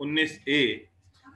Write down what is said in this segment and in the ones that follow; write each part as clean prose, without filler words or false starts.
19A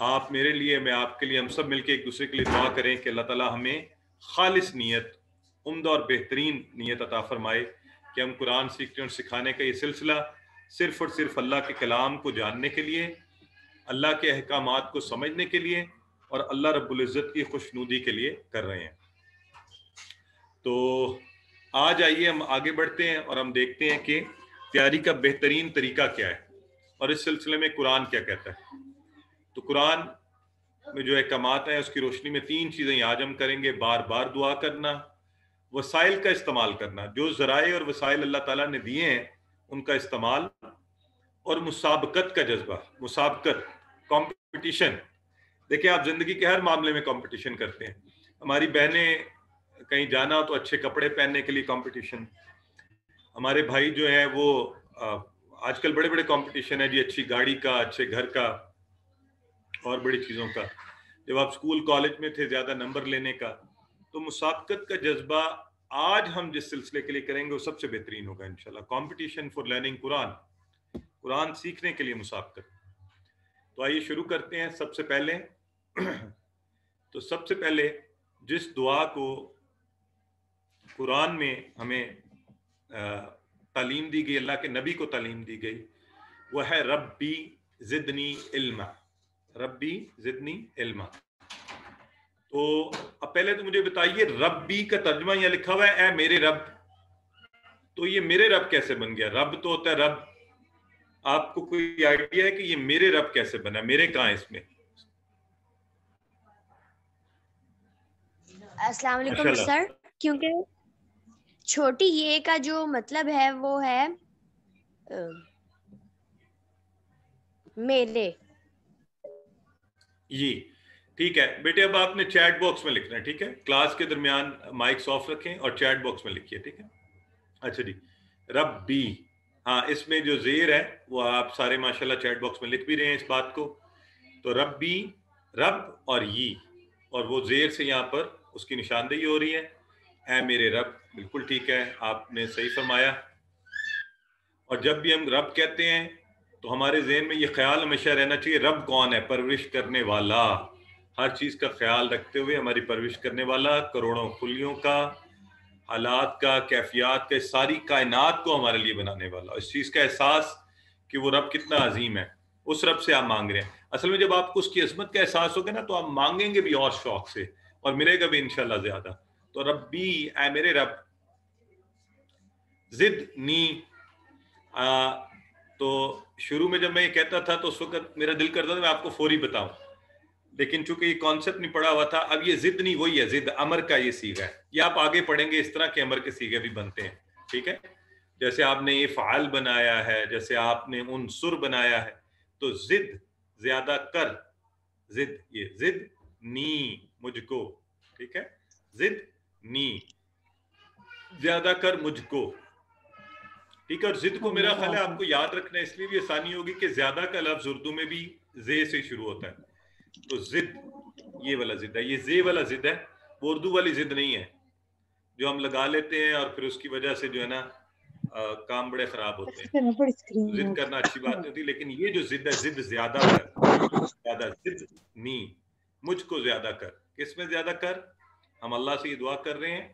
آپ میرے لیے، میں آپ کے لیے، ہم سب مل کے ایک دوسرے کے لیے دعا کریں کہ اللہ تعالیٰ ہمیں خالص نیت، عمدہ اور بہترین نیت عطا فرمائے کہ ہم قرآن سیکھنے اور سکھانے کا یہ سلسلہ صرف اور صرف اللہ کے کلام کو جاننے کے لیے، اللہ کے احکامات کو سمجھنے کے لیے اور اللہ رب العزت کی خوشنودی کے لیے کر رہے ہیں۔ تو آج آئیے ہم آگے بڑھتے ہیں اور ہم دیکھتے ہیں کہ تیاری کا بہترین طریقہ کیا ہے اور اس سلسلے میں قرآن کیا کہتا ہے۔ تو قرآن میں جو احکامات ہیں اس کی روشنی میں 3 چیزیں آج ہم کریں گے۔ بار بار دعا کرنا، وسائل کا استعمال کرنا، جو ذرائع اور وسائل اللہ تعالیٰ نے دیے ہیں ان کا استعمال، اور مسابقت کا جذبہ، مسابقت، کمپٹیشن۔ دیکھیں آپ زندگی کے ہر معاملے میں کمپٹیشن کرتے ہیں۔ ہماری بہنیں کہیں جانا ہو تو اچھے کپڑے پہننے کے لیے کمپٹیشن، ہمارے بھائی جو ہیں وہ آج کل بڑے بڑے کمپٹیشن ہے جی، اچھی گاڑی کا، اچھے گھر کا اور بڑی چیزوں کا۔ جب آپ اسکول کالج میں تھے زیادہ نمبر لینے کا۔ تو مسابقت کا جذبہ آج ہم جس سلسلے کے لیے کریں گے وہ سب سے بہترین ہوگا انشاءاللہ۔ کمپٹیشن فار لرننگ قرآن، قرآن سیکھنے کے لیے مسابقت۔ تو آئیے شروع کرتے ہیں۔ سب سے پہلے جس دعا کو قرآن میں ہمیں تعلیم دی گئی، اللہ کے نبی کو تعلیم دی گئی، وہ ہے ربی زدنی علما، ربی زدنی علما۔ تو اب پہلے تو مجھے بتائیے، ربی کا ترجمہ یہاں لکھا ہوا ہے اے میرے رب، تو یہ میرے رب کیسے بن گیا؟ رب تو ہوتا ہے رب۔ آپ کو کوئی آئیڈیا ہے کہ یہ میرے رب کیسے بنا؟ میرے کہاں ہے اس میں؟ السلام علیکم سر، کیونکہ چھوٹی یہ کا جو مطلب ہے وہ ہے میرے۔ جی ٹھیک ہے بیٹے، اب آپ نے چیٹ باکس میں لکھنا ہے، ٹھیک ہے؟ کلاس کے درمیان مائکس آف رکھیں اور چیٹ باکس میں لکھیے، ٹھیک ہے؟ اچھا جی، ربی، ہاں اس میں جو زیر ہے وہ آپ سارے ماشاءاللہ چیٹ باکس میں لکھ بھی رہے ہیں اس بات کو۔ تو ربی، رب اور یہ، اور وہ زیر سے یہاں پر اس کی نشاندہی ہو رہی ہے، اے میرے رب، بالکل ٹھیک ہے، آپ نے صحیح فرمایا۔ اور جب بھی ہم رب کہتے ہیں تو ہمارے ذہن میں یہ خیال ہمیشہ رہنا چاہیے، رب کون ہے؟ پرورش کرنے والا، ہر چیز کا خیال رکھتے ہوئے ہماری پرورش کرنے والا، کروڑوں خلیوں کا، حالات کا، کیفیات کا، ساری کائنات کو ہمارے لیے بنانے والا۔ اس چیز کا احساس کہ وہ رب کتنا عظیم ہے، اس رب سے آپ مانگ رہے ہیں۔ اصل میں جب آپ کو اس کی عظمت کا احساس ہوگا نا تو آپ مانگیں گے بھی اور شوق سے، اور ملے گا بھی انشاءاللہ زیادہ۔ تو ربی، اے میرے رب، زدنی، تو شروع میں جب میں یہ کہتا تھا تو اس وقت میرا دل کرتا تھا میں آپ کو فوری بتاؤں، لیکن چونکہ یہ کانسیپٹ نہیں پڑا ہوا تھا۔ اب یہ زدنی وہی ہے، زد امر کا یہ صیغہ ہے، یہ آپ آگے پڑھیں گے اس طرح کے امر کے صیغے بھی بنتے ہیں، ٹھیک ہے؟ جیسے آپ نے افعال بنایا ہے، جیسے آپ نے انصر بنایا ہے، تو زد زیادہ کر، زد، یہ زد نی مجھ کو، ٹھیک ہے؟ زد نی زیادہ کر مجھ کو، ٹھیک ہے؟ اور زد کو میرا خیال ہے آپ کو یاد رکھنا اس لیے بھی آسانی ہوگی کہ زیادہ کا لفظ اردو میں بھی زے سے شروع ہوتا ہے۔ تو زد یہ والا زد ہے، یہ زے والا زد ہے، وہ اردو والی زد نہیں ہے جو ہم لگا لیتے ہیں اور پھر اس کی وجہ سے جو ہے نا کام بڑے خراب ہوتے ہیں۔ زد کرنا اچھی بات نہیں ہوتی، لیکن یہ جو زد ہے، زد زیادہ کر، زیادہ زد نی مجھ کو زیادہ کر، کس میں زیادہ کر؟ ہم اللہ سے یہ دعا کر رہے ہیں،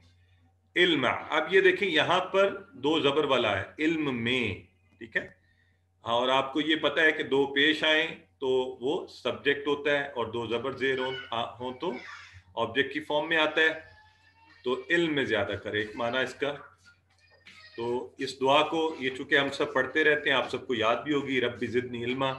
علم۔ اب یہ دیکھیں یہاں پر 2 زبر والا ہے، علم میں، ٹھیک ہے؟ اور آپ کو یہ پتہ ہے کہ 2 پیش آئیں تو وہ سبجیکٹ ہوتا ہے، اور 2 زبر زیر ہوں تو آبجیکٹ کی فارم میں آتا ہے۔ تو علم میں زیادہ کرے ایک معنی اس کا۔ تو اس دعا کو یہ چونکہ ہم سب پڑھتے رہتے ہیں، آپ سب کو یاد بھی ہوگی، ربی زدنی علما،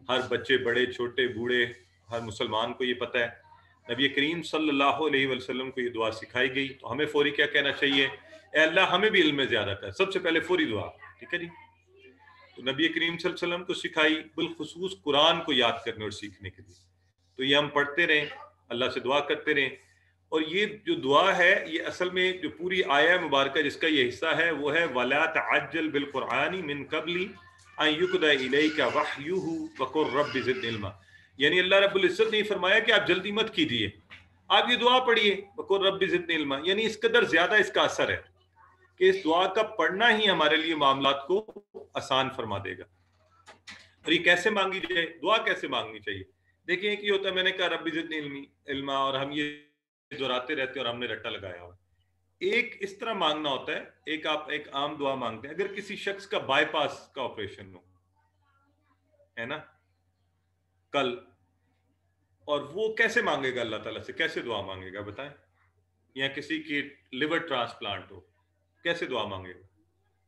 ہر بچے، بڑے چھوٹے بوڑھے، ہر مسلمان کو یہ پتہ ہے۔ نبی کریم صلی اللہ علیہ وسلم کو یہ دعا سکھائی گئی، تو ہمیں فوری کیا کہنا چاہیے؟ اے اللہ ہمیں بھی علم میں زیادہ کر، سب سے پہلے فوری دعا، ٹھیک ہے جی؟ تو نبی کریم صلی اللہ علیہ وسلم کو سکھائی، بالخصوص قرآن کو یاد کرنے اور سیکھنے کے لیے۔ تو یہ ہم پڑھتے رہیں، اللہ سے دعا کرتے رہیں، اور یہ جو دعا ہے یہ اصل میں جو پوری آیہ مبارکہ جس کا یہ حصہ ہے وہ ہے وَلَا تَعَجَّلْ بِالْقُرْآنِ مِن قَبْلِ أَن يُقْضَى إِلَيْكَ وَحْيُهُ وَقُلْ رَبِّ زِدْنِي عِلْمًا۔ یعنی اللہ رب العزت نے فرمایا کہ آپ جلدی مت کیجیے، آپ یہ دعا پڑھیے، وَقُلْ رَبِّ زِدْنِي عِلْمًا، یعنی اس قدر زیادہ اس کا اثر ہے کہ اس دعا کا پڑھنا ہی ہمارے لیے معاملات کو آسان فرما دے گا۔ اور یہ کیسے مانگی جائے؟ دعا کیسے مانگنی چاہیے؟ دیکھیں ایک یہ ہوتا ہے میں نے کہا رب زدنی علما اور ہم یہ دہراتے رہتے اور ہم نے رٹا لگایا ہوا. ایک اس طرح مانگنا ہوتا ہے, ایک آپ ایک عام دعا مانگتے ہیں. اگر کسی شخص کا بائی پاس کا آپریشن ہو ہے نا کل, اور وہ کیسے مانگے گا اللہ تعالیٰ سے, کیسے دعا مانگے گا بتائیں؟ یا کسی کی لیور ٹرانسپلانٹ ہو, کیسے دعا مانگے گا؟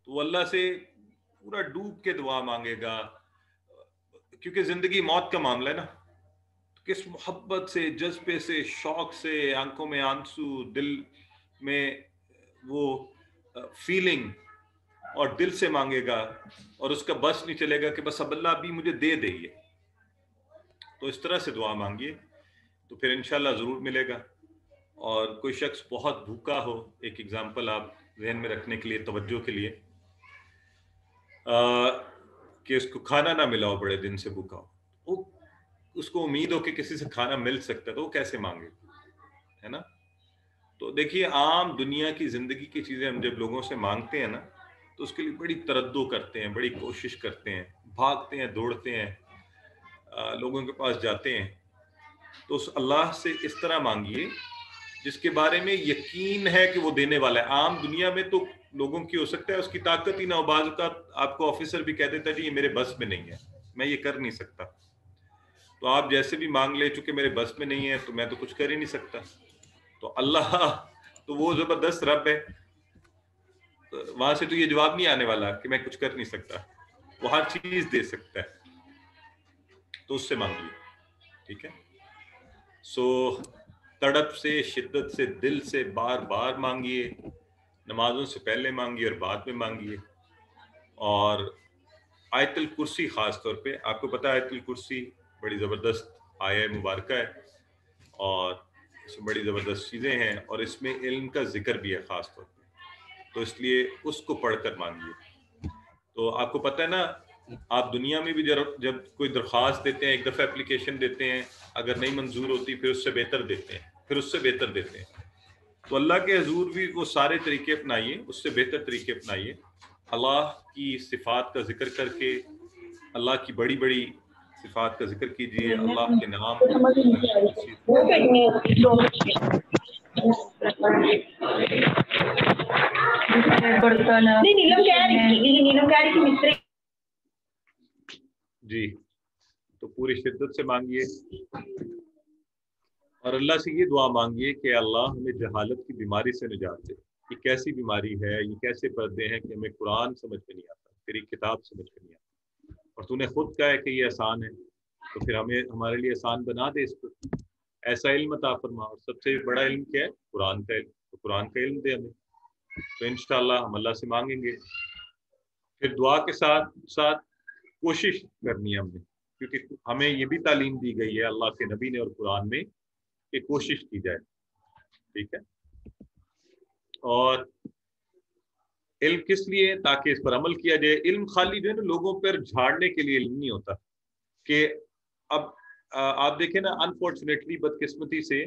تو وہ اللہ سے پورا ڈوب کے دعا مانگے گا, کیونکہ زندگی موت کا معاملہ ہے نا. کس محبت سے, جذبے سے, شوق سے, آنکھوں میں آنسو, دل میں وہ فیلنگ, اور دل سے مانگے گا, اور اس کا بس نہیں چلے گا کہ بس اب اللہ ابھی مجھے دے دے. تو اس طرح سے دعا مانگیے تو پھر انشاءاللہ ضرور ملے گا. اور کوئی شخص بہت بھوکا ہو, ایک ایگزامپل آپ ذہن میں رکھنے کے لیے, توجہ کے لیے, کہ اس کو کھانا نہ ملا ہو, بڑے دن سے بھوکا ہو, اس کو امید ہو کہ کسی سے کھانا مل سکتا ہے, تو وہ کیسے مانگے, ہے نا. تو دیکھیے عام دنیا کی زندگی کی چیزیں ہم جب لوگوں سے مانگتے ہیں نا تو اس کے لیے بڑی تردد کرتے ہیں, بڑی کوشش کرتے ہیں, بھاگتے ہیں, دوڑتے ہیں, لوگوں کے پاس جاتے ہیں. تو اس اللہ سے اس طرح مانگیے جس کے بارے میں یقین ہے کہ وہ دینے والا ہے. عام دنیا میں تو لوگوں کی ہو سکتا ہے اس کی طاقت ہی نہ ہو, بعض اوقات آپ کو آفیسر بھی کہہ دیتا ہے جی یہ میرے بس میں نہیں ہے, میں یہ کر نہیں سکتا. تو آپ جیسے بھی مانگ لے, چونکہ میرے بس میں نہیں ہے تو میں تو کچھ کر ہی نہیں سکتا. تو اللہ تو وہ زبردست رب ہے, وہاں سے تو یہ جواب نہیں آنے والا کہ میں کچھ کر نہیں سکتا, وہ ہر چیز دے سکتا ہے. تو اس سے مانگیے, ٹھیک ہے. سو تڑپ سے, شدت سے, دل سے بار بار مانگیے, نمازوں سے پہلے مانگیے اور بعد میں مانگیے. اور آیت الکرسی خاص طور پہ, آپ کو پتہ ہے آیت الکرسی بڑی زبردست آیہ مبارکہ ہے اور اس میں بڑی زبردست چیزیں ہیں, اور اس میں علم کا ذکر بھی ہے خاص طور پہ, تو اس لیے اس کو پڑھ کر مانگیے. تو آپ کو پتہ ہے نا, آپ دنیا میں بھی جب کوئی درخواست دیتے ہیں, ایک دفعہ اپلیکیشن دیتے ہیں, اگر نہیں منظور ہوتی پھر اس سے بہتر دیتے ہیں, پھر اس سے بہتر دیتے ہیں. تو اللہ کے حضور بھی وہ سارے طریقے اپنائیے, اس سے بہتر طریقے اپنائیے. اللہ کی صفات کا ذکر کر کے, اللہ کی بڑی بڑی صفات کا ذکر کیجیے, اللہ کے نام جی, تو پوری شدت سے مانگیے. اور اللہ سے یہ دعا مانگیے کہ اللہ ہمیں جہالت کی بیماری سے نجات دے. یہ کیسی بیماری ہے, یہ کیسے پردے ہیں کہ ہمیں قرآن سمجھ میں نہیں آتا, تیری کتاب سمجھ میں نہیں آتا, اور تو نے خود کہا ہے کہ یہ آسان ہے, تو پھر ہمیں ہمارے لیے آسان بنا دے اس کو. ایسا علم عطا فرما, اور سب سے بڑا علم کیا ہے؟ قرآن کا علم. تو قرآن کا علم دے ہمیں, تو انشاءاللہ ہم اللہ سے مانگیں گے. پھر دعا کے ساتھ ساتھ کوشش کرنی ہے ہم نے, کیونکہ ہمیں یہ بھی تعلیم دی گئی ہے اللہ کے نبی نے اور قرآن میں کہ کوشش کی جائے, ٹھیک ہے. اور علم کس لیے؟ تاکہ اس پر عمل کیا جائے. علم خالی جو ہے نا لوگوں پر جھاڑنے کے لیے علم نہیں ہوتا. کہ اب آپ دیکھیں نا, انفارچونیٹلی, بدقسمتی سے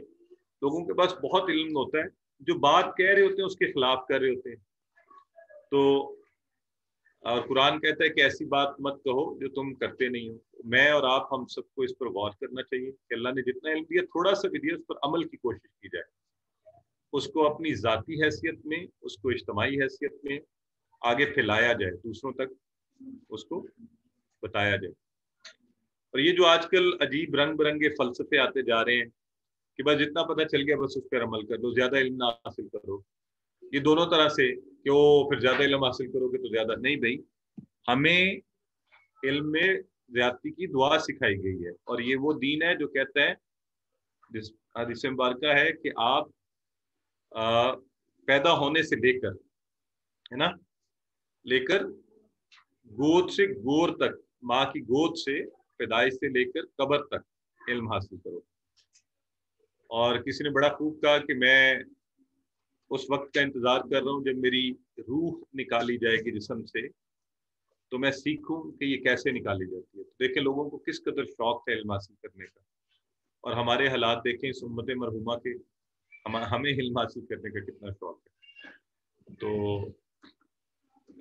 لوگوں کے پاس بہت علم ہوتا ہے, جو بات کہہ رہے ہوتے ہیں اس کے خلاف کر رہے ہوتے ہیں. تو اور قرآن کہتا ہے کہ ایسی بات مت کہو جو تم کرتے نہیں ہو. میں اور آپ ہم سب کو اس پر غور کرنا چاہیے کہ اللہ نے جتنا علم دیا تھوڑا سا بھی دیا, اس پر عمل کی کوشش کی جائے, اس کو اپنی ذاتی حیثیت میں, اس کو اجتماعی حیثیت میں آگے پھیلایا جائے, دوسروں تک اس کو بتایا جائے. اور یہ جو آج کل عجیب رنگ برنگے فلسفے آتے جا رہے ہیں کہ بس جتنا پتہ چل گیا بس اس پر عمل کر دو, زیادہ علم نہ حاصل کرو, یہ دونوں طرح سے کہ وہ پھر زیادہ علم حاصل کرو گے تو زیادہ نہیں. بھائی ہمیں علم میں زیادتی کی دعا سکھائی گئی ہے, اور یہ وہ دین ہے جو کہتا ہے, جس حدیث مبارکہ ہے کہ آپ پیدا ہونے سے لے کر, ہے نا, لے کر گود سے گور تک, ماں کی گود سے پیدائش سے لے کر قبر تک علم حاصل کرو. اور کسی نے بڑا خوب کہا کہ میں اس وقت کا انتظار کر رہا ہوں جب میری روح نکالی جائے گی جسم سے, تو میں سیکھوں کہ یہ کیسے نکالی جاتی ہے. تو دیکھیں لوگوں کو کس قدر شوق ہے علم حاصل کرنے کا, اور ہمارے حالات دیکھیں اس امت مرحومہ کے, ہمیں علم حاصل کرنے کا کتنا شوق ہے. تو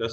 10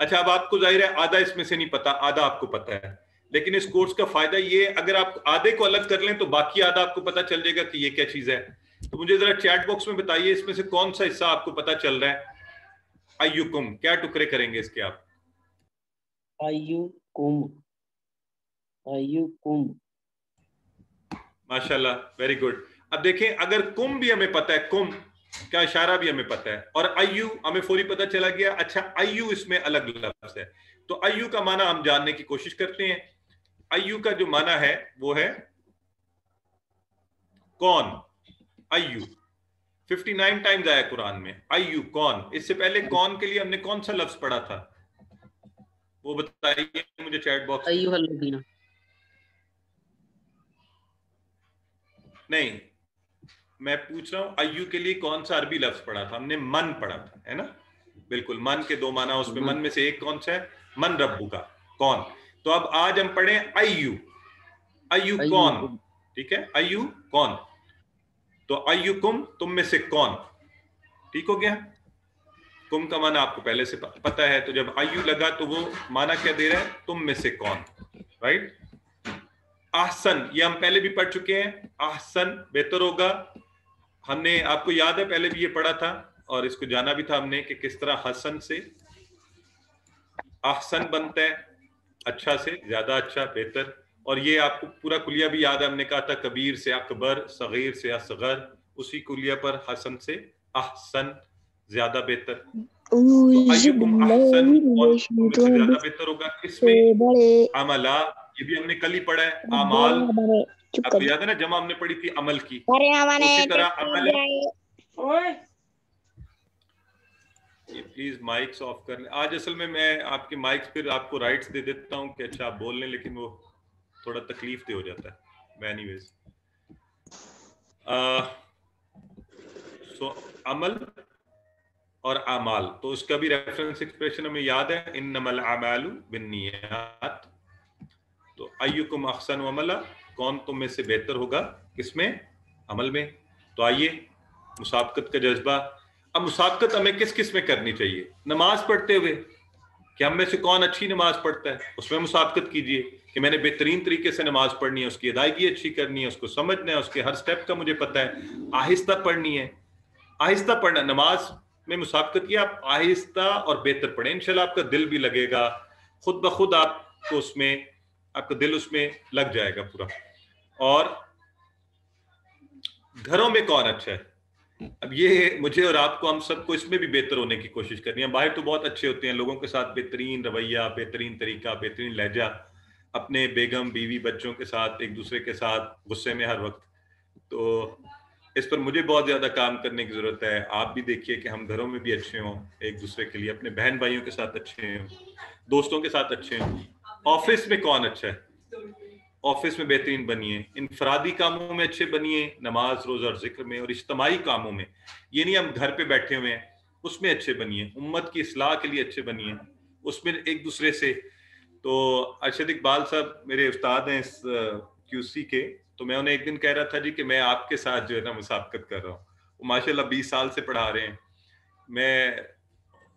اچھا اب آپ کو ظاہر ہے آدھا اس میں سے نہیں پتا, آدھا آپ کو پتا ہے, لیکن اس کورس کا فائدہ یہ اگر آپ آدھے کو الگ کر لیں تو باقی آدھا آپ کو پتا چل جائے گا کہ یہ کیا چیز ہے. تو مجھے ذرا چیٹ باکس میں بتائیے اس میں سے کون سا حصہ آپ کو پتا چل رہا ہے. ایکم, کیا ٹکڑے کریں گے اس کے آپ؟ ایکم, ایکم. ماشاءاللہ, ویری گڈ. اب دیکھیں اگر کم بھی ہمیں پتا ہے, کم کا اشارہ بھی ہمیں پتا ہے, اور ایو ہمیں فوری پتا چلا گیا. اچھا ایو اس میں الگ لفظ ہے, تو ایو کا معنی ہم جاننے کی کوشش کرتے ہیں. ایو کا جو معنی ہے وہ ہے کون. ایو 59 ٹائمز آیا قرآن میں. ایو کون. اس سے پہلے کون کے لیے ہم نے کون سا لفظ پڑھا تھا وہ بتائیے مجھے چیٹ باکس میں. ایھا الذین. نہیں, میں پوچھ رہا ہوں ایو کے لیے کون سا عربی لفظ پڑھا تھا. ہم نے من پڑھا تھا, ہے نا. بالکل, من کے دو معنی اس میں, من میں سے ایک کون سا ہے, من ربو کا, کون. تو اب آج ہم پڑھیں ایو. ایو کون, ٹھیک ہے, ایو کون. تو ایکم تم میں سے کون, ٹھیک ہو گیا. کم کا معنی آپ کو پہلے سے پتا ہے, تو جب ایو لگا تو وہ معنی کیا دے رہا ہے, تم میں سے کون, رائٹ. احسن یہ ہم پہلے بھی پڑھ چکے ہیں, احسن بہتر ہوگا. ہم نے, آپ کو یاد ہے پہلے بھی یہ پڑھا تھا اور اس کو جانا بھی تھا ہم نے کہ کس طرح حسن سے احسن بنتا ہے, اچھا سے زیادہ اچھا, بہتر. اور یہ آپ کو پورا کلیہ بھی یاد ہے, ہم نے کہا تھا کبیر سے اکبر, صغیر سے اصغر, اسی کلیہ پر حسن سے احسن زیادہ بہتر. تو ایکم احسن, کون تم میں سے زیادہ بہتر ہوگا کس میں, عملا. یہ بھی ہم نے کل ہی پڑھا ہے, اعمال. آپ کو یاد ہے نا جمع ہم نے پڑھی تھی عمل کی, اسی طرح عمل. یہ پلیز مائکس آف کر لیں. آج اصل میں آپ کے مائکس پھر آپ کو رائٹس دے دیتا ہوں کہ اچھا آپ بول لیں, لیکن وہ تھوڑا تکلیف دہ ہو جاتا ہے. اینی ویز, سو عمل اور اعمال, تو اس کا بھی ریفرنس ایکسپریشن ہمیں یاد ہے, انما الاعمال بالنیات. تو ایکم احسن عملا, کون تم میں سے بہتر ہوگا کس میں, عمل میں. تو آئیے مسابقت کا جذبہ. اب مسابقت ہمیں کس کس میں کرنی چاہیے, نماز پڑھتے ہوئے کہ ہم میں سے کون اچھی نماز پڑھتا ہے, اس میں مسابقت کیجئے کہ میں نے بہترین طریقے سے نماز پڑھنی ہے, اس کی ادائیگی اچھی کرنی ہے, اس کو سمجھنا ہے, اس کے ہر سٹیپ کا مجھے پتہ ہے, آہستہ پڑھنی ہے, آہستہ پڑھنا. نماز میں مسابقت کیا, آپ آہستہ اور بہتر پڑھیں, انشاءاللہ آپ کا دل بھی لگے گا, خود بخود آپ کو اس میں, آپ کا دل اس میں لگ جائے گا پورا. اور گھروں میں کون اچھا ہے, اب یہ مجھے اور آپ کو, ہم سب کو اس میں بھی بہتر ہونے کی کوشش کرنی ہے. باہر تو بہت اچھے ہوتے ہیں, لوگوں کے ساتھ بہترین رویہ, بہترین طریقہ, بہترین لہجہ, اپنے بیگم بیوی بچوں کے ساتھ, ایک دوسرے کے ساتھ غصے میں ہر وقت. تو اس پر مجھے بہت زیادہ کام کرنے کی ضرورت ہے. آپ بھی دیکھیے کہ ہم گھروں میں بھی اچھے ہوں ایک دوسرے کے لیے, اپنے بہن بھائیوں کے ساتھ اچھے ہوں, دوستوں کے ساتھ اچھے ہوں. آفس میں کون اچھا ہے, آفس میں بہترین بنیے, انفرادی کاموں میں اچھے بنیے, نماز روزہ اور ذکر میں, اور اجتماعی کاموں میں, یہ نہیں ہم گھر پہ بیٹھے ہوئے ہیں, اس میں اچھے بنیے, امت کی اصلاح کے لیے اچھے بنیے, اس میں ایک دوسرے سے. تو ارشد اقبال صاحب میرے استاد ہیں اس QC کے, تو میں انہیں ایک دن کہہ رہا تھا جی کہ میں آپ کے ساتھ جو ہے نا مسابقت کر رہا ہوں. وہ ماشاءاللہ 20 سال سے پڑھا رہے ہیں. میں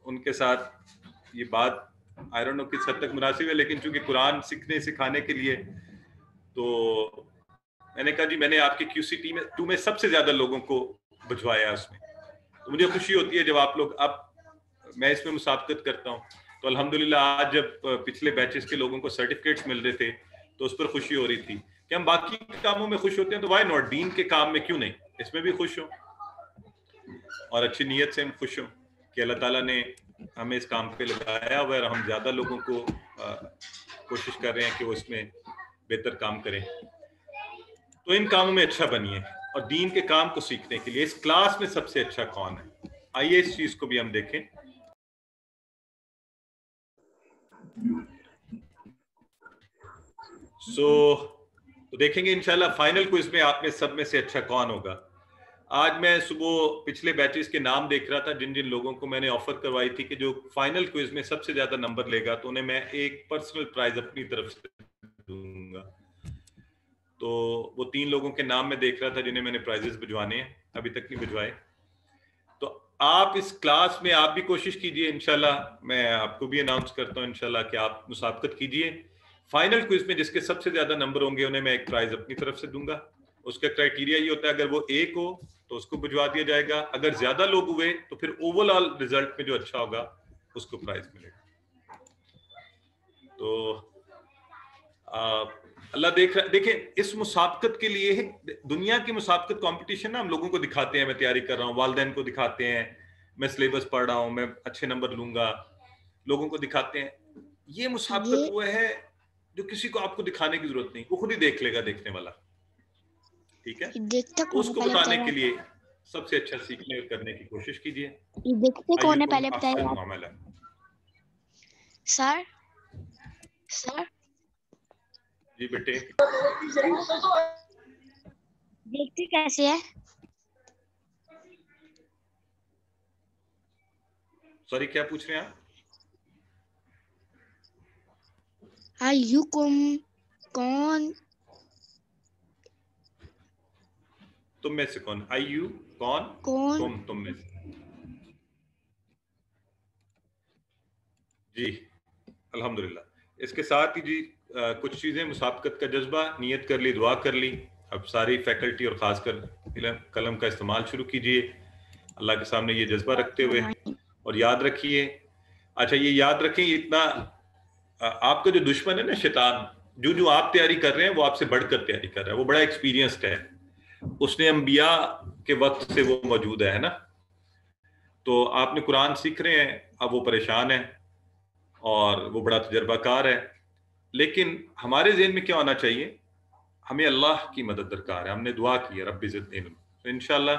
ان کے ساتھ یہ بات آئی ڈونٹ نو کس حد تک مناسب ہے, لیکن چونکہ قرآن سیکھنے سکھانے کے لیے, تو میں نے کہا جی میں نے آپ کے QC ٹیم میں سب سے زیادہ لوگوں کو بھجوایا اس میں. تو مجھے خوشی ہوتی ہے جب آپ لوگ, اب میں اس میں مسابقت کرتا ہوں تو الحمدللہ آج جب پچھلے بیچز کے لوگوں کو سرٹیفکیٹس مل رہے تھے تو اس پر خوشی ہو رہی تھی کہ ہم باقی کاموں میں خوش ہوتے ہیں, تو وائی ناٹ دین کے کام میں کیوں نہیں, اس میں بھی خوش ہوں, اور اچھی نیت سے ہم خوش ہوں کہ اللہ تعالیٰ نے ہمیں اس کام پہ لگایا ہوا ہے, اور ہم زیادہ لوگوں کو کوشش کر رہے ہیں کہ وہ اس میں بہتر کام کریں. تو ان کاموں میں اچھا بنیے, اور دین کے کام کو سیکھنے کے لیے اس کلاس میں سب سے اچھا کون ہے, آئیے اس چیز کو بھی ہم دیکھیں. تو دیکھیں گے انشاءاللہ فائنل کوئز میں آپ میں سب میں سے اچھا کون ہوگا. آج میں صبح پچھلے بیچز کے نام دیکھ رہا تھا, جن جن لوگوں کو میں نے آفر کروائی تھی کہ جو فائنل کوئز میں سب سے زیادہ نمبر لے گا تو انہیں میں ایک پرسنل پرائز اپنی طرف سے دوں گا. تو وہ 3 لوگوں کے نام میں دیکھ رہا تھا جنہیں میں نے پرائزز بھجوانے ہیں, ابھی تک نہیں بھجوائے. تو آپ اس کلاس میں آپ بھی کوشش کیجئے انشاءاللہ، میں آپ کو بھی اناؤنس کرتا ہوں انشاءاللہ کہ آپ مسابقت کیجئے. فائنل کوئز میں جس کے سب سے زیادہ نمبر ہوں گے انہیں میں ایک پرائز اپنی طرف سے دوں گا. اس کا کرائٹیریا یہ ہوتا ہے اگر وہ ایک ہو تو اس کو بھجوا دیا جائے گا، اگر زیادہ لوگ ہوئے تو پھر اوور آل ریزلٹ میں جو اچھا ہوگا اس کو پرائز ملے گا. تو اللہ دیکھ رہا. دیکھیں اس مسابقت کے لیے دنیا کی مسابقت کمپٹیشن نا ہم لوگوں کو دکھاتے ہیں میں تیاری کر رہا ہوں، والدین کو دکھاتے ہیں میں سلیبس پڑھ رہا ہوں، میں اچھے نمبر لوں گا، لوگوں کو دکھاتے ہیں. یہ مسابقت وہ ہے جو کسی کو آپ کو دکھانے کی ضرورت نہیں، وہ خود ہی دیکھ لے گا دیکھنے والا. ٹھیک ہے، اس کو بتانے کے لیے سب سے اچھا سیکھنے کرنے کی کوشش کیجیے. دیکھتے کون ہے پہلے بتائیے معاملہ سر. سر جی بیٹے دیکھتے کیسے ہے؟ سوری کیا پوچھ رہے ہیں آپ؟ کون تم میں سے کون؟ آئی یو کون تم میں سے. جی الحمدللہ. اس کے ساتھ ہی جی کچھ چیزیں، مسابقت کا جذبہ، نیت کر لی، دعا کر لی. اب ساری فیکلٹی اور خاص کر قلم کا استعمال شروع کیجئے اللہ کے سامنے یہ جذبہ رکھتے ہوئے. اور یاد رکھیے، اچھا یہ یاد رکھیں، یہ اتنا آپ کا جو دشمن ہے نا شیطان، جو آپ تیاری کر رہے ہیں وہ آپ سے بڑھ کر تیاری کر رہا ہے. وہ بڑا ایکسپیرینسڈ ہے، اس نے انبیاء کے وقت سے وہ موجود ہے نا. تو آپ نے قرآن سیکھ رہے ہیں، اب وہ پریشان ہے اور وہ بڑا تجربہ کار ہے. لیکن ہمارے ذہن میں کیا ہونا چاہیے؟ ہمیں اللہ کی مدد درکار ہے. ہم نے دعا کی ہے رب زدنی علم، تو انشاءاللہ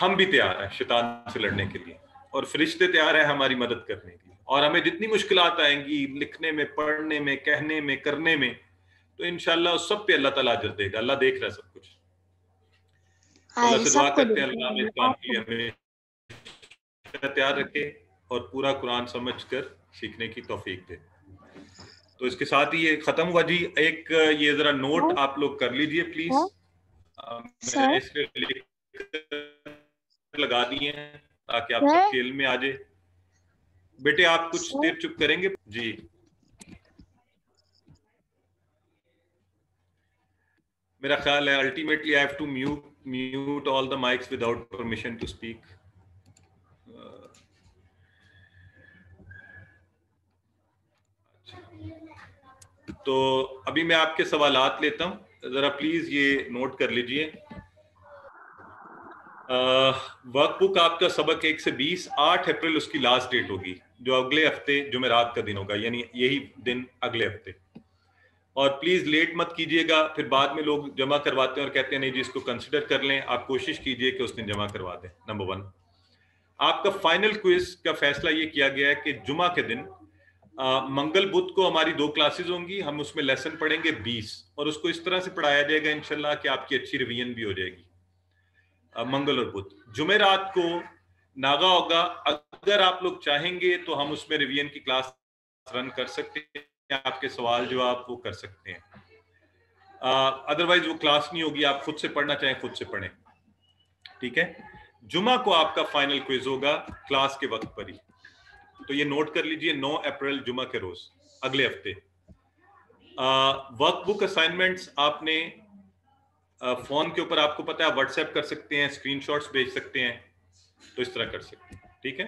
ہم بھی تیار ہیں شیطان سے لڑنے کے لیے، اور فرشتے تیار ہیں ہماری مدد کرنے کے لیے. اور ہمیں جتنی مشکلات آئیں گی لکھنے میں، پڑھنے میں، کہنے میں، کرنے میں، تو انشاءاللہ اس سب پہ اللہ تعالیٰ اجر دے گا. اللہ دیکھ رہا ہے سب کچھ. اللہ سے دعا کرتے ہیں اللہ ہمیں اس کام کے لیے ہمیں تیار رکھے اور پورا قرآن سمجھ کر سیکھنے کی توفیق دے. تو اس کے ساتھ ہی یہ ختم ہوا جی. ایک یہ ذرا نوٹ آپ لوگ کر لیجئے پلیز، میں نے اس لیے لگا دیے ہیں تاکہ آپ سب کھیل میں آ جائے. بیٹے آپ کچھ دیر چپ کریں گے؟ جی میرا خیال ہے ultimately I have to mute all the mics without permission to speak. تو ابھی میں آپ کے سوالات لیتا ہوں، ذرا پلیز یہ نوٹ کر لیجئے. ورک بک آپ کا سبق 1 سے 20، 8 اپریل اس کی لاسٹ ڈیٹ ہوگی، جو اگلے ہفتے جمعرات کا دن ہوگا، یعنی یہی دن اگلے ہفتے. اور پلیز لیٹ مت کیجئے گا، پھر بعد میں لوگ جمع کرواتے ہیں اور کہتے ہیں نہیں جی اس کو کنسیڈر کر لیں. آپ کوشش کیجئے کہ اس دن جمع کروا دیں. نمبر 1 آپ کا فائنل کوئز کا فیصلہ یہ کیا گیا ہے کہ جمعہ کے دن منگل بدھ کو ہماری 2 کلاسز ہوں گی. ہم اس میں لیسن پڑھیں گے 20، اور اس کو اس طرح سے پڑھایا جائے گا انشاءاللہ کہ آپ کی اچھی ریویژن بھی ہو جائے گی. منگل اور بدھ. جمعرات کو ناغا ہوگا. اگر آپ لوگ چاہیں گے تو ہم اس میں ریویژن کی کلاس رن کر سکتے ہیں، آپ کے سوال جواب وہ کر سکتے ہیں. ادروائز وہ کلاس نہیں ہوگی، آپ خود سے پڑھنا چاہیں خود سے پڑھیں. ٹھیک ہے، جمعہ کو آپ کا فائنل کوئز ہوگا کلاس کے وقت پر ہی. تو یہ نوٹ کر لیجئے 9 اپریل جمعہ کے روز اگلے ہفتے. ورک بک اسائنمنٹس آپ نے فون کے اوپر آپ کو پتا ہے واٹس ایپ کر سکتے ہیں، اسکرین شاٹس بھیج سکتے ہیں، تو اس طرح کر سکتے ہیں. ٹھیک ہے،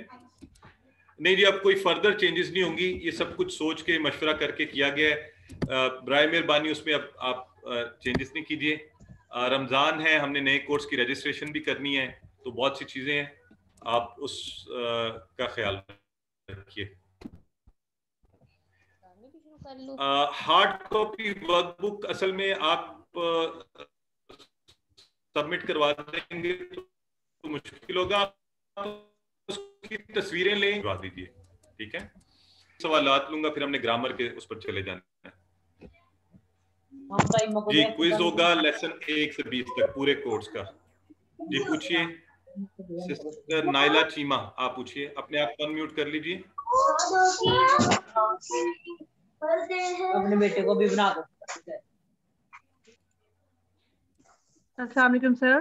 نہیں جی اب کوئی فردر چینجز نہیں ہوں گی، یہ سب کچھ سوچ کے مشورہ کر کے کیا گیا ہے. برائے مہربانی اس میں اب آپ چینجز نہیں کیجیے. رمضان ہے، ہم نے نئے کورس کی رجسٹریشن بھی کرنی ہے، تو بہت سی چیزیں ہیں، آپ اس کا خیال رکھیے. ہارڈ کاپی ورک بک اصل میں آپ سبمٹ کروا دیں گے تو مشکل ہوگا، اس کی تصویریں لیں کروا دیجیے. ٹھیک ہے، سوالات لوں گا پھر ہم نے گرامر کے اس پر چلے جانا ہے. جی کوئز ہوگا لیسن 1 سے 20 تک پورے کورس کا. جی پوچھئے سسٹر نائلہ چیمہ، آپ پوچھئے، اپنے آپ ان میوٹ کر لیجئے. اپنے بیٹے کو بھی بنا دو. السلام علیکم سر.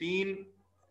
3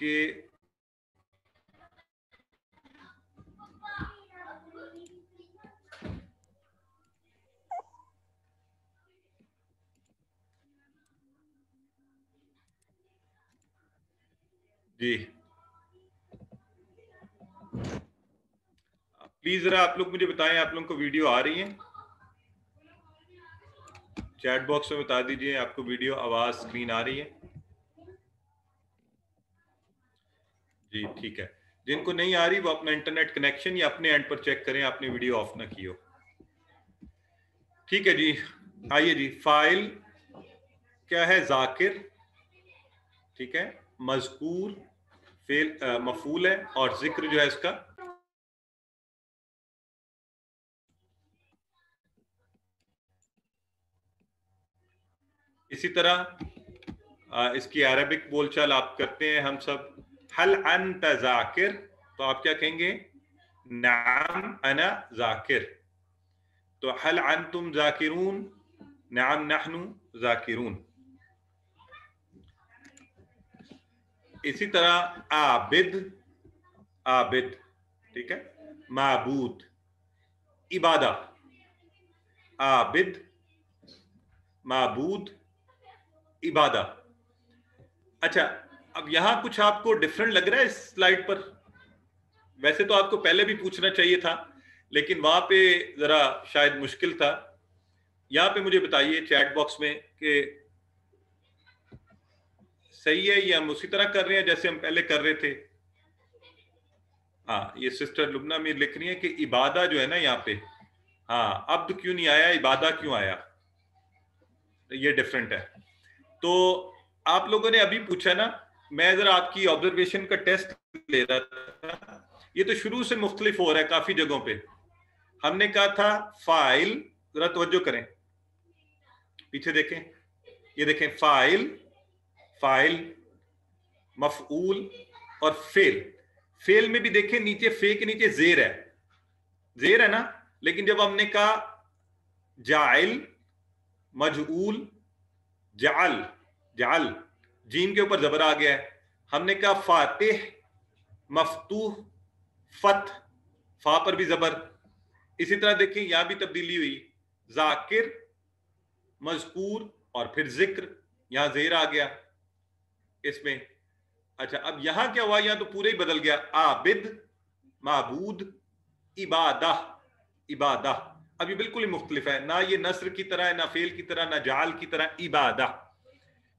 کہ جی پلیز ذرا آپ لوگ مجھے بتائیں آپ لوگوں کو ویڈیو آ رہی ہے؟ چیٹ باکس میں بتا دیجئے آپ کو ویڈیو آواز اسکرین آ رہی ہے؟ جی ٹھیک ہے. جن کو نہیں آ رہی وہ اپنا انٹرنیٹ کنیکشن یا اپنے اینڈ پر چیک کریں آپ نے ویڈیو آف نہ کی ہو. ٹھیک ہے جی آئیے جی. فاعل کیا ہے؟ ذاکر. ٹھیک ہے. مذکور فعل مفعول ہے اور ذکر جو ہے اس کا اسی طرح اس کی عربک بول چال آپ کرتے ہیں ہم سب. حل انت ذاکر تو آپ کیا کہیں گے؟ نعم انا ذاکر. تو حل انتم ذاکرون؟ نعم نحن ذاکرون. اسی طرح عابد. عابد ٹھیک ہے. معبود عبادہ. عابد معبود عبادہ. اچھا اب یہاں کچھ آپ کو ڈفرنٹ لگ رہا ہے اس سلائیڈ پر؟ ویسے تو آپ کو پہلے بھی پوچھنا چاہیے تھا لیکن وہاں پہ ذرا شاید مشکل تھا. یہاں پہ مجھے بتائیے چیٹ باکس میں کہ صحیح ہے یہ ہم اسی طرح کر رہے ہیں جیسے ہم پہلے کر رہے تھے؟ ہاں یہ سسٹر لبنہ میر لکھ رہی ہیں کہ عبادہ جو ہے نا یہاں پہ ہاں عبد کیوں نہیں آیا عبادہ کیوں آیا؟ یہ ڈفرنٹ ہے. تو آپ لوگوں نے ابھی پوچھا نا میں ذرا آپ کی آبزرویشن کا ٹیسٹ لے رہا تھا. یہ تو شروع سے مختلف ہو رہا ہے کافی جگہوں پہ. ہم نے کہا تھا فاعل ذرا توجہ کریں پیچھے دیکھیں یہ دیکھیں فاعل فاعل مفعول اور فعل. فعل میں بھی دیکھیں نیچے فے کے نیچے زیر ہے. زیر ہے نا لیکن جب ہم نے کہا جاعل مجعول جعل جعل جیم کے اوپر زبر آ گیا ہے. ہم نے کہا فاتح مفتوح فتح فا پر بھی زبر. اسی طرح دیکھیں یہاں بھی تبدیلی ہوئی ذاکر مذکور اور پھر ذکر یہاں زیر آ گیا اس میں. اچھا اب یہاں کیا ہوا؟ یہاں تو پورے ہی بدل گیا. عابد معبود عبادہ عبادہ. اب یہ بالکل ہی مختلف ہے. نہ یہ نصر کی طرح ہے نہ فعل کی طرح نہ جعل کی طرح عبادہ.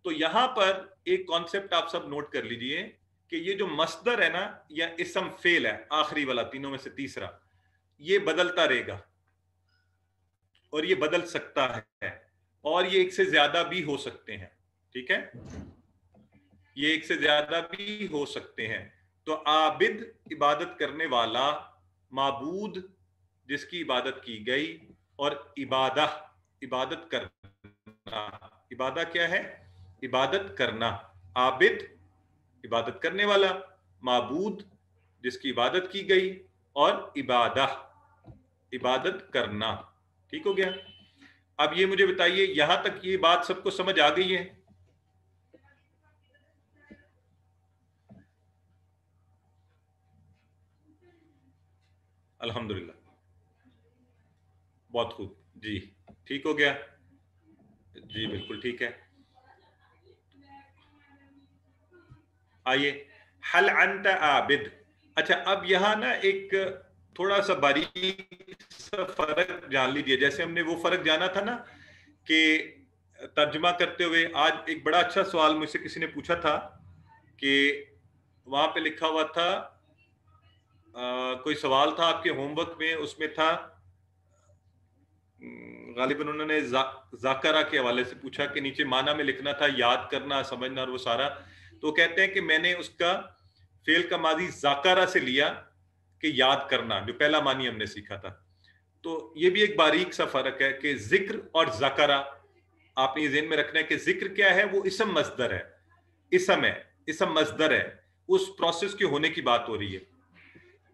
تو یہاں پر ایک کانسیپٹ آپ سب نوٹ کر لیجئے کہ یہ جو مصدر ہے نا یا اسم فعل ہے آخری والا تینوں میں سے تیسرا یہ بدلتا رہے گا اور یہ بدل سکتا ہے اور یہ ایک سے زیادہ بھی ہو سکتے ہیں. ٹھیک ہے یہ ایک سے زیادہ بھی ہو سکتے ہیں. تو عابد عبادت کرنے والا معبود جس کی عبادت کی گئی اور عبادہ عبادت کرنا. عبادہ کیا ہے؟ عبادت کرنا. عابد عبادت کرنے والا معبود جس کی عبادت کی گئی اور عبادہ عبادت کرنا. ٹھیک ہو گیا؟ اب یہ مجھے بتائیے یہاں تک یہ بات سب کو سمجھ آ گئی ہے؟ الحمدللہ بہت خوب جی ٹھیک ہو گیا جی بالکل ٹھیک ہے. آئیے حل انت عابد. اچھا اب یہاں نا ایک تھوڑا سا باریک سا فرق جان لیجئے. جیسے ہم نے وہ فرق جانا تھا نا کہ ترجمہ کرتے ہوئے آج ایک بڑا اچھا سوال مجھ سے کسی نے پوچھا تھا کہ وہاں پہ لکھا ہوا تھا کوئی سوال تھا آپ کے ہوم ورک میں اس میں تھا غالباً انہوں نے ذاکرہ کے حوالے سے پوچھا کہ نیچے معنی میں لکھنا تھا یاد کرنا سمجھنا اور وہ سارا. تو کہتے ہیں کہ میں نے اس کا فعل کا ماضی ذاکرہ سے لیا کہ یاد کرنا جو پہلا معنی ہم نے سیکھا تھا. تو یہ بھی ایک باریک سا فرق ہے کہ ذکر اور ذاکرہ آپ نے یہ ذہن میں رکھنا ہے کہ ذکر کیا ہے؟ وہ اسم مصدر ہے. اسم ہے اسم مصدر ہے. اس پروسیس کے ہونے کی بات ہو رہی ہے.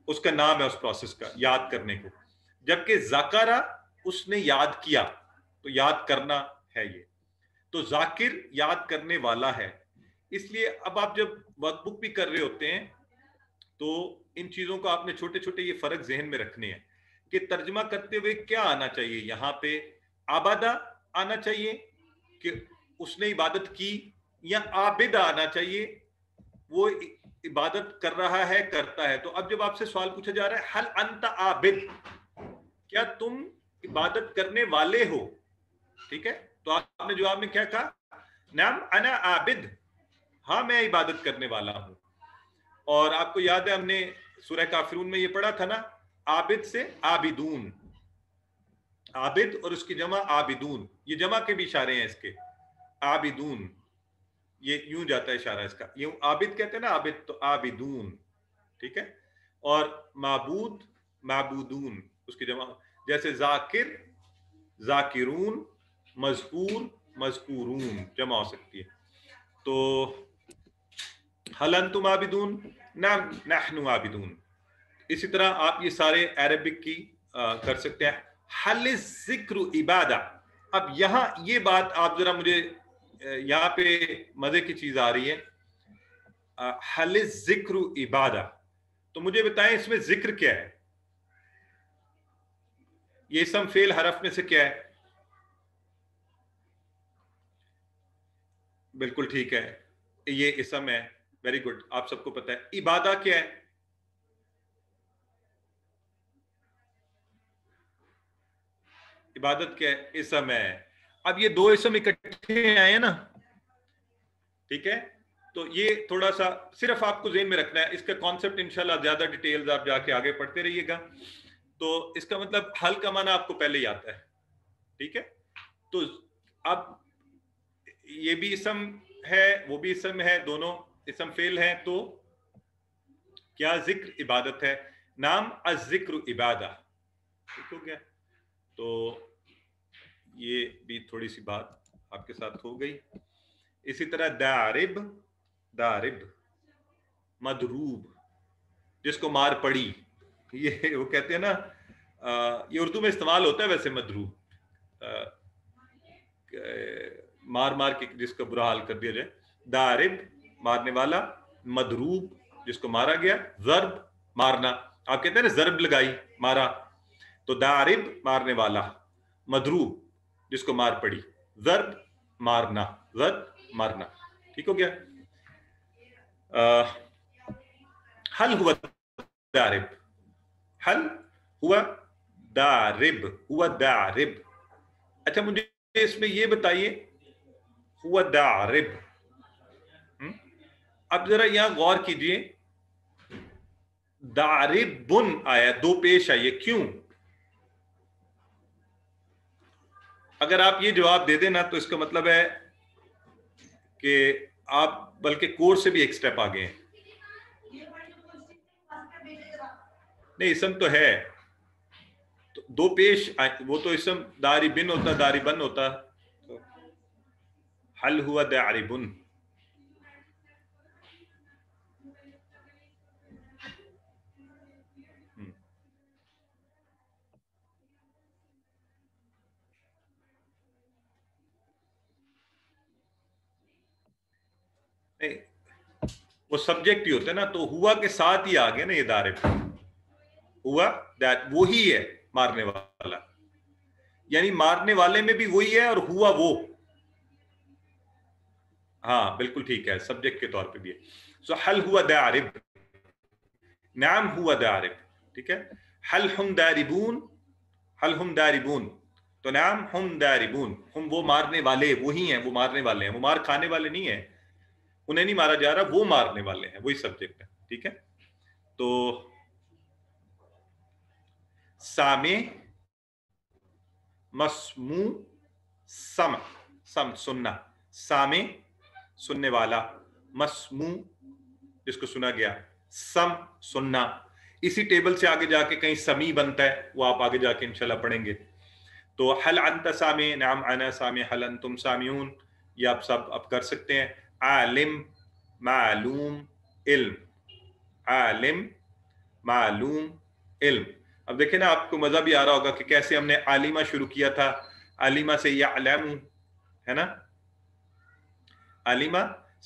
اس کا نام ہے اس پروسیس کا یاد کرنے کو. جبکہ ذاکرہ اس نے یاد کیا تو یاد کرنا ہے یہ. تو ذاکر یاد کرنے والا ہے. اس لیے اب آپ جب ورک بک بھی کر رہے ہوتے ہیں تو ان چیزوں کو آپ نے چھوٹے چھوٹے یہ فرق ذہن میں رکھنے ہیں کہ ترجمہ کرتے ہوئے کیا آنا چاہیے. یہاں پہ آبادہ آنا چاہیے کہ اس نے عبادت کی, یا عابد آنا چاہیے وہ عبادت کر رہا ہے, کرتا ہے. تو اب جب آپ سے سوال پوچھا جا رہا ہے حل انت عابد, کیا تم عبادت کرنے والے ہو, ٹھیک ہے, تو آپ نے جواب میں کیا کہا, نعم انا عابد, ہاں میں عبادت کرنے والا ہوں. اور آپ کو یاد ہے ہم نے سورہ کافرون میں یہ پڑھا تھا نا, عابد سے عابدون, عابد اور اس کی جمع عابدون, یہ جمع کے بھی اشارے ہیں اس کے, عابدون یہ یوں جاتا ہے اشارہ اس کا, یوں عابد کہتے ہیں نا عابد, تو عابدون, ٹھیک ہے. اور معبود معبودون اس کی جمع, جیسے ذاکر ذاکرون, مذکور مذکورون جمع ہو سکتی ہے. تو حل انتم عابدون, نعم نحن عابدون. اسی طرح آپ یہ سارے عربک کی کر سکتے ہیں. حل الذکر عبادہ, اب یہاں یہ بات آپ ذرا مجھے یہاں پہ مزے کی چیز آ رہی ہے, حل الذکر عبادہ, تو مجھے بتائیں اس میں ذکر کیا ہے, یہ اسم فعل حرف میں سے کیا ہے؟ بالکل ٹھیک ہے, یہ اسم ہے, ویری گڈ, آپ سب کو پتا ہے. عبادہ کیا ہے؟ عبادت کیا ہے؟ اسم ہے. اب یہ دو اسم اکٹھے آئے ہیں نا, ٹھیک ہے, تو یہ تھوڑا سا صرف آپ کو ذہن میں رکھنا ہے. اس کا کانسیپٹ انشاءاللہ زیادہ ڈیٹیلز آپ جا کے آگے پڑھتے رہیے گا. تو اس کا مطلب حل کا معنی آپ کو پہلے ہی آتا ہے, ٹھیک ہے. تو اب یہ بھی اسم ہے وہ بھی اسم ہے, دونوں اسم فعل ہیں, تو کیا ذکر عبادت ہے, نام الذکر عبادہ, ٹھیک ہو گیا. تو یہ بھی تھوڑی سی بات آپ کے ساتھ ہو گئی. اسی طرح دارب, دارب مدروب جس کو مار پڑی, یہ وہ کہتے ہیں نا, یہ اردو میں استعمال ہوتا ہے ویسے مدروب, مار مار کے جس کا برا حال کر دیا جائے. دارب مارنے والا, مدروب جس کو مارا گیا, ضرب مارنا, آپ کہتے ہیں نا ضرب لگائی مارا, تو دارب مارنے والا, مدروب جس کو مار پڑی, ضرب مارنا, ضرب مارنا, ٹھیک ہو گیا. حل ہوا دارب, حل ہوا دارب, ہوا دارب. اچھا مجھے اس میں یہ بتائیے, ہوا دارب, اب ذرا یہاں غور کیجئے, داربن آیا, دو پیش آئیے, کیوں؟ اگر آپ یہ جواب دے دینا تو اس کا مطلب ہے کہ آپ بلکہ کورس سے بھی ایک سٹیپ آگے ہیں. نہیں اسم تو ہے, تو دو پیش وہ تو اسم داری بن ہوتا, داری بن ہوتا. حل ہوا داربن, نہیں وہ سبجیکٹ ہی ہوتا ہے نا, تو ہوا کے ساتھ ہی آ گیا نا یہ دارب, ہوا وہی ہے مارنے والا, یعنی مارنے والے میں بھی وہی ہے اور ہوا وہ, ہاں بالکل ٹھیک ہے, سبجیکٹ کے طور پہ بھی ہے. سو حل ہوا دارب, نعم ہوا دارب, ٹھیک ہے. حل ہم داربون, حل ہم داربون, تو نعم ہم داربون, ہم وہ مارنے والے, وہی ہیں وہ مارنے والے ہیں, وہ مار کھانے والے نہیں ہیں, انہیں نہیں مارا جا رہا, وہ مارنے والے ہیں, وہی سبجیکٹ ہے, ٹھیک ہے. تو سامع, مسموع, سمع, سم سننا, سامع سننے والا, مسموع جس کو سنا گیا, سم سننا. اسی ٹیبل سے آگے جا کے کہیں سمیع بنتا ہے, وہ آپ آگے جا کے انشاءاللہ پڑھیں گے. تو حل انت سامع, نعم انا سامع, حل انتم سامعون, یہ آپ سب اب کر سکتے ہیں. عالم, معلوم, علم, عالم, معلوم, علم. اب دیکھیں نا آپ کو مزہ بھی آ رہا ہوگا کہ کیسے ہم نے عالمہ شروع کیا تھا, عالمہ سے یعلم ہے نا, عالمہ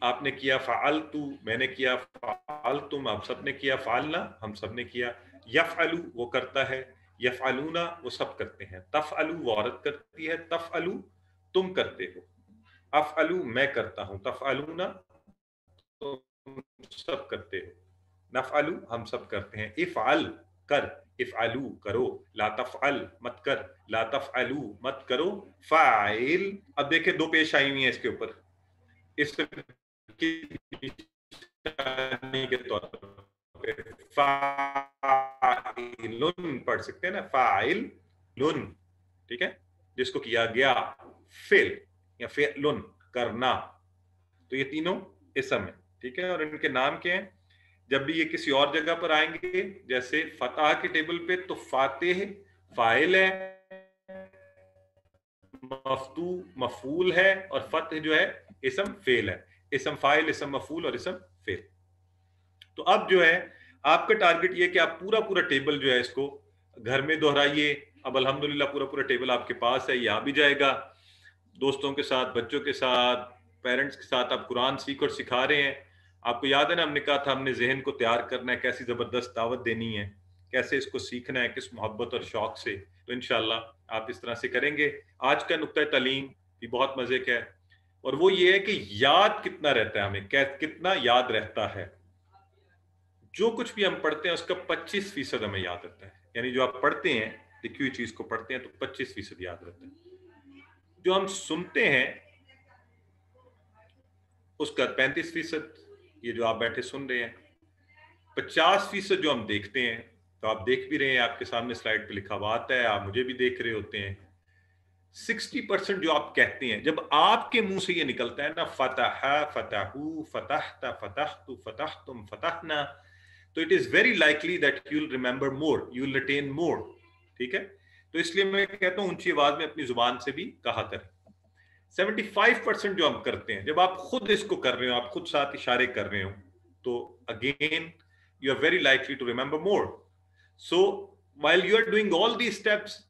آپ نے کیا فعلت، میں نے کیا فعلتم، آپ سب نے کیا، فعلنا ہم سب نے کیا، یفعلو وہ کرتا ہے، یفعلونا وہ سب کرتے ہیں، تفعلو وہ عورت کرتی ہے، تفعلو تم کرتے ہو، افعلو میں کرتا ہوں، تفعلونا تم سب کرتے ہو، نفعلو ہم سب کرتے ہیں، افعل کر، افعلو کرو، لا تفعل مت کر، لا تفعلو مت کرو، فاعل اب دیکھیں دو پیش آئی ہوئی ہیں اس کے اوپر، اس کی نشانی کے طور پہ فاعلن پڑھ سکتے ہیں نا، فاعلن، ٹھیک ہے، جس کو کیا گیا فعل یا فعلن کرنا، تو یہ تینوں اسم ہیں، ٹھیک ہے، اور ان کے نام کیا ہیں؟ جب بھی یہ کسی اور جگہ پر آئیں گے جیسے فتح کے ٹیبل پہ تو فاتح فاعل ہے، مفتوح مفعول ہے، اور فتح جو ہے اسم فعل ہے، اسم فاعل اسم مفعول اور اسم فعل۔ تو اب جو ہے آپ کا ٹارگٹ یہ کہ آپ پورا پورا ٹیبل جو ہے اس کو گھر میں دہرائیے۔ اب الحمدللہ پورا پورا ٹیبل آپ کے پاس ہے، یہ آ بھی جائے گا، دوستوں کے ساتھ، بچوں کے ساتھ، پیرنٹس کے ساتھ آپ قرآن سیکھ اور سکھا رہے ہیں۔ آپ کو یاد ہے نا ہم نے کہا تھا ہم نے ذہن کو تیار کرنا ہے، کیسی زبردست دعوت دینی ہے، کیسے اس کو سیکھنا ہے، کس محبت اور شوق سے، تو انشاءاللہ آپ اس طرح سے کریں گے۔ آج کا نقطہ تعلیم بھی بہت مزے کا ہے، اور وہ یہ ہے کہ یاد کتنا رہتا ہے، ہمیں کتنا یاد رہتا ہے۔ جو کچھ بھی ہم پڑھتے ہیں اس کا 25% ہمیں یاد رہتا ہے، یعنی جو آپ پڑھتے ہیں لکھی ہوئی چیز کو پڑھتے ہیں تو 25% یاد رہتا ہے، جو ہم سنتے ہیں اس کا 35%، یہ جو آپ بیٹھے سن رہے ہیں، 50% جو ہم دیکھتے ہیں، تو آپ دیکھ بھی رہے ہیں، آپ کے سامنے سلائیڈ پہ لکھا ہوا آتا ہے، آپ مجھے بھی دیکھ رہے ہوتے ہیں۔ 60% جو آپ کہتے ہیں، جب آپ کے منہ سے یہ نکلتا ہے نا، فتح فتحو فتحت فتحت فتحتم فتحنا، تو it is very likely that you will remember more, you will retain more, ٹھیک ہے؟ تو اس لیے میں کہتا ہوں اونچی آواز میں اپنی زبان سے بھی کہا کریں۔ 75% جو ہم کرتے ہیں، جب آپ خود اس کو کر رہے ہو، آپ خود ساتھ اشارے کر رہے ہو، تو again you are very likely to remember more. So while you are doing all these steps,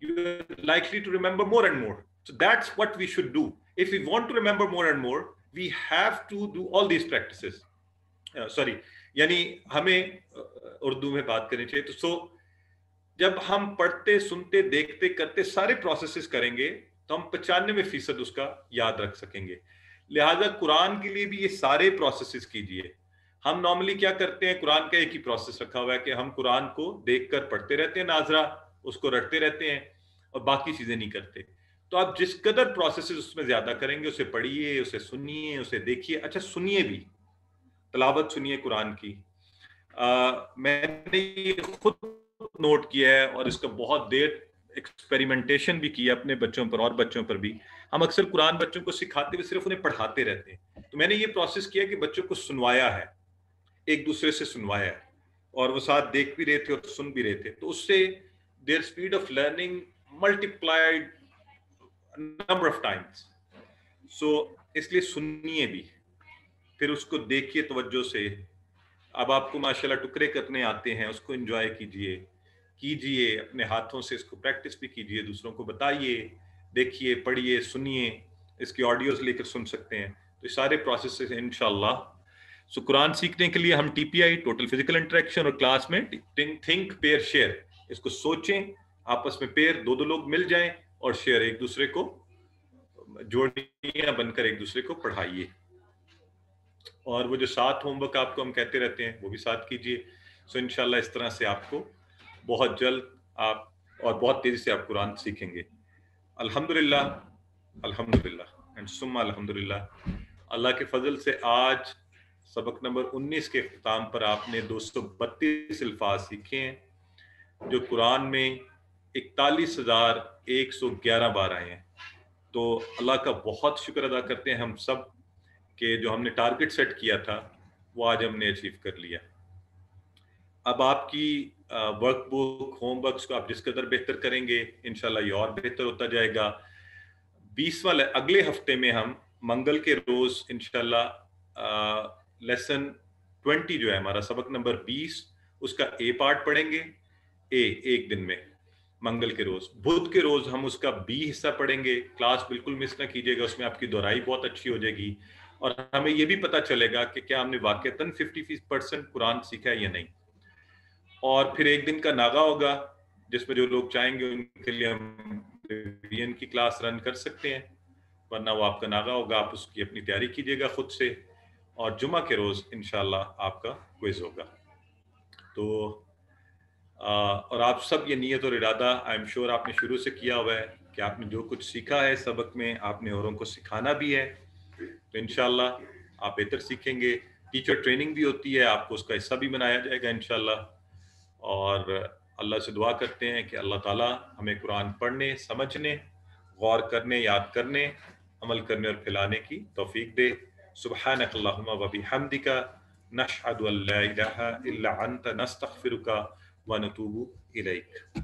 you are likely to remember more and more. So that's what we should do. If we want to remember more and more, we have to do all these practices. Sorry, یعنی ہمیں اردو میں بات کرنی چاہیے۔ تو جب ہم پڑھتے، سنتے، دیکھتے، کرتے سارے پروسیسز کریں گے تو ہم 95% اس کا یاد رکھ سکیں گے۔ لہٰذا قرآن کے لیے بھی یہ سارے پروسیسز کیجئے۔ ہم نارملی کیا کرتے ہیں، قرآن کا ایک ہی پروسیس رکھا ہوا ہے کہ ہم قرآن کو دیکھ کر پڑھتے رہتے ہیں، ناظرہ اس کو رٹتے رہتے ہیں اور باقی چیزیں نہیں کرتے۔ تو آپ جس قدر پروسیسز اس میں زیادہ کریں گے، اسے پڑھیے، اسے سنیے، اسے دیکھیے، اچھا سنیے بھی، تلاوت سنیے قرآن کی۔ میں نے یہ خود نوٹ کیا ہے اور اس کا بہت دیر ایکسپیریمنٹیشن بھی کیا اپنے بچوں پر اور بچوں پر بھی۔ ہم اکثر قرآن بچوں کو سکھاتے ہوئے صرف انہیں پڑھاتے رہتے ہیں، تو میں نے یہ پروسیس کیا کہ بچوں کو سنوایا ہے، ایک دوسرے سے سنوایا ہے، اور وہ ساتھ دیکھ بھی رہے تھے اور سن بھی رہے تھے، تو اس سے their speed of learning multiplied number of times. So اس لیے سنیے بھی، پھر اس کو دیکھیے توجہ سے۔ اب آپ کو ماشاءاللہ ٹکڑے کرنے آتے ہیں، اس کو انجوائے کیجئے اپنے ہاتھوں سے، اس کو پریکٹس بھی کیجئے، دوسروں کو بتائیے، دیکھیے، پڑھیے، سنیے، اس کی آڈیوز لے کر سن سکتے ہیں۔ تو یہ سارے پروسیسز ہیں انشاءاللہ۔ سو قرآن سیکھنے کے لیے ہم ٹی پی آئی، ٹوٹل فزیکل انٹریکشن، اور کلاس میں تھنک پیئر شیئر، اس کو سوچیں، آپس میں پیئر دو لوگ مل جائیں اور شیئر، ایک دوسرے کو جوڑیاں بن کر ایک دوسرے کو پڑھائیے۔ اور وہ جو 7 ہوم ورک آپ کو ہم کہتے رہتے ہیں وہ بھی ساتھ کیجئے۔ سو انشاءاللہ اس طرح سے آپ کو بہت جلد آپ اور بہت تیزی سے آپ قرآن سیکھیں گے۔ الحمدللہ اینڈ ثم الحمدللہ، اللہ کے فضل سے آج سبق نمبر 19 کے اختتام پر آپ نے 232 الفاظ سیکھے ہیں، جو قرآن میں 41,111 بار آئے ہیں۔ تو اللہ کا بہت شکر ادا کرتے ہیں ہم سب کہ جو ہم نے ٹارگٹ سیٹ کیا تھا وہ آج ہم نے اچیو کر لیا۔ اب آپ کی ورک بک، ہوم ورکس کو آپ جس قدر بہتر کریں گے انشاءاللہ یہ اور بہتر ہوتا جائے گا۔ 20واں اگلے ہفتے میں ہم منگل کے روز انشاءاللہ لیسن 20 جو ہے ہمارا سبق نمبر 20، اس کا اے پارٹ پڑھیں گے، ایک دن میں، منگل کے روز۔ بدھ کے روز ہم اس کا بی حصہ پڑھیں گے، کلاس بالکل مس نہ کیجیے گا، اس میں آپ کی دہرائی بہت اچھی ہو جائے گی۔ اور ہمیں یہ بھی پتہ چلے گا کہ کیا ہم نے واقعتاً 50% قرآن سیکھا ہے یا نہیں. اور پھر ایک دن کا ناغہ ہوگا جس میں جو لوگ چاہیں گے ان کے لیے ہم ریویژن کی کلاس رن کر سکتے ہیں، ورنہ وہ آپ کا ناغہ ہوگا، آپ اس کی اپنی تیاری کیجیے گا خود سے، اور جمعہ کے روز انشاءاللہ آپ کا کوئز ہوگا. تو اور آپ سب یہ نیت اور ارادہ آئی ایم شیور آپ نے شروع سے کیا ہوا ہے کہ آپ نے جو کچھ سیکھا ہے سبق میں آپ نے اوروں کو سکھانا بھی ہے، تو انشاءاللہ آپ بہتر سیکھیں گے. ٹیچر ٹریننگ بھی ہوتی ہے، آپ کو اس کا حصہ بھی بنایا جائے گا انشاءاللہ. اور اللہ سے دعا کرتے ہیں کہ اللہ تعالیٰ ہمیں قرآن پڑھنے، سمجھنے، غور کرنے، یاد کرنے، عمل کرنے اور پھیلانے کی توفیق دے. سبحانک اللہم و بحمدک نشہد ان لا الہ الا انت نستغفرک ونتوب الیک.